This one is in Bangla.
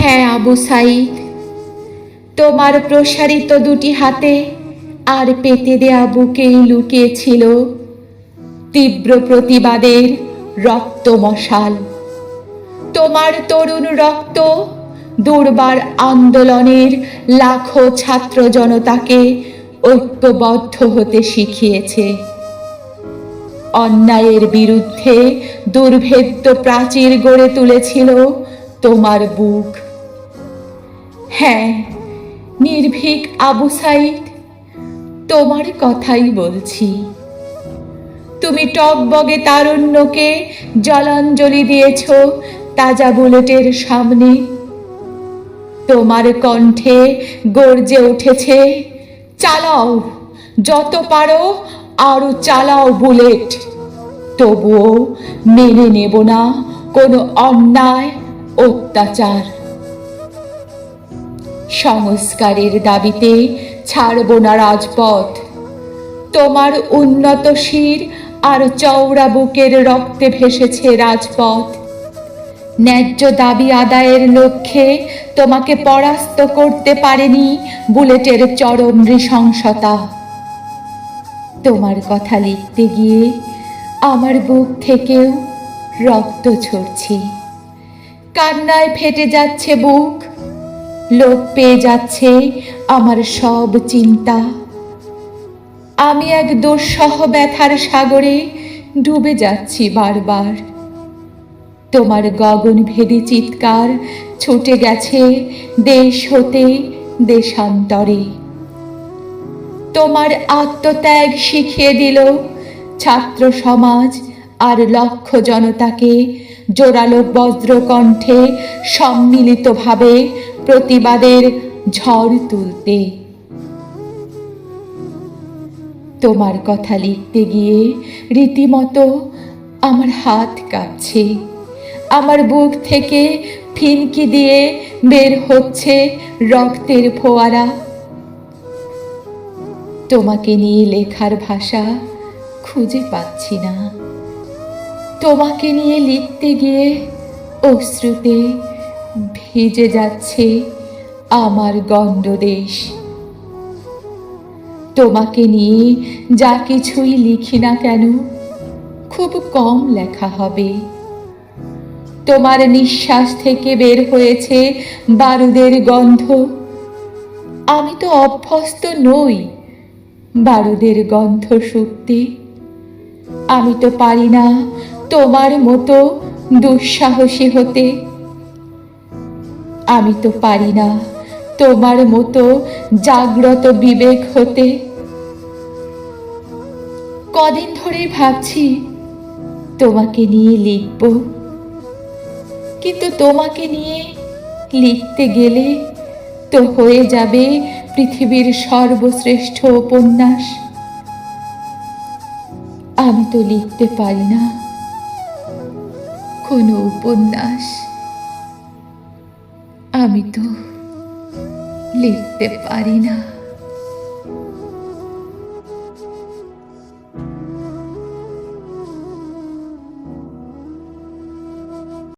হ্যাঁ আবু সাঈদ, তোমার প্রসারিত দুটি হাতে আর পেতে দেয়া বুকেই লুকিয়েছিল তীব্র প্রতিবাদের রক্ত মশাল। তোমার তরুণ রক্ত দুর্বার আন্দোলনের লাখো ছাত্র জনতাকে ঐক্যবদ্ধ হতে শিখিয়েছে। অন্যায়ের বিরুদ্ধে দুর্ভেদ্য প্রাচীর গড়ে তুলেছিল তোমার বুক। হ্যাঁ, নির্ভীক আবু সাঈদ, তোমার কথাই বলছি। তুমি টগবগে তারুণ্যকে জলাঞ্জলি দিয়েছ তাজা বুলেটের সামনে। তোমার কণ্ঠে গর্জে উঠেছে, চালাও যত পারো, আরো চালাও বুলেট। তবুও মেনে নেব না কোনো অন্যায় অত্যাচার। সংস্কারের দাবিতে ছাড়ব না রাজপথ। তোমার উন্নত শির আর চওড়া বুকের রক্তে ভেসেছে রাজপথ। ন্যায্য দাবি আদায়ের লক্ষ্যে তোমাকে পরাস্ত করতে পারেনি বুলেটের চরম নৃশংসতা। তোমার কথা লিখতে গিয়ে আমার বুক থেকেও রক্ত ঝরছে। কান্নায় ফেটে যাচ্ছে বুক, লোপ পেয়ে যাচ্ছে আমার সব চিন্তা। আমি এক দুঃসহ ব্যথার সাগরে ডুবে যাচ্ছি বারবার। তোমার গগনভেদী চিৎকার ছুটে গেছে দেশ হতে দেশান্তরে। তোমার আত্মত্যাগ শিখিয়ে দিল ছাত্র সমাজ আর লক্ষ জনতাকে জোরালো বজ্রকণ্ঠে সম্মিলিতভাবে প্রতিবাদের ঝড় তুলতে। তোমার কথা লিখতে গিয়ে রীতিমতো আমার হাত কাঁপছে। আমার বুক থেকে ফিনকি দিয়ে বের হচ্ছে রক্তের ফোয়ারা। তোমাকে নিয়ে লেখার ভাষা খুঁজে পাচ্ছি না। তোমাকে নিয়ে লিখতে গিয়ে অশ্রুতে ভিজে যাচ্ছে আমার গণ্ডদেশ। তোমাকে নিয়ে যা কিছুই লিখি না কেন, খুব কম লেখা হবে। তোমার নিঃশ্বাস থেকে বের হয়েছে বারুদের গন্ধ। আমি তো অভ্যস্ত নই বারুদের গন্ধ শুঁকতে। আমি তো পারি না তোমার মতো দুঃসাহসী হতে। আমি তো পারি না তোমার মতো জাগ্রত বিবেক হতে। কদিন ধরেই ভাবছি তোমাকে নিয়ে লিখব, কিন্তু তোমাকে নিয়ে লিখতে গেলে তো হয়ে যাবে পৃথিবীর সর্বশ্রেষ্ঠ উপন্যাস। আমি তো লিখতে পারি না কোনো উপন্যাস। আমি তো লিখতে পারি না।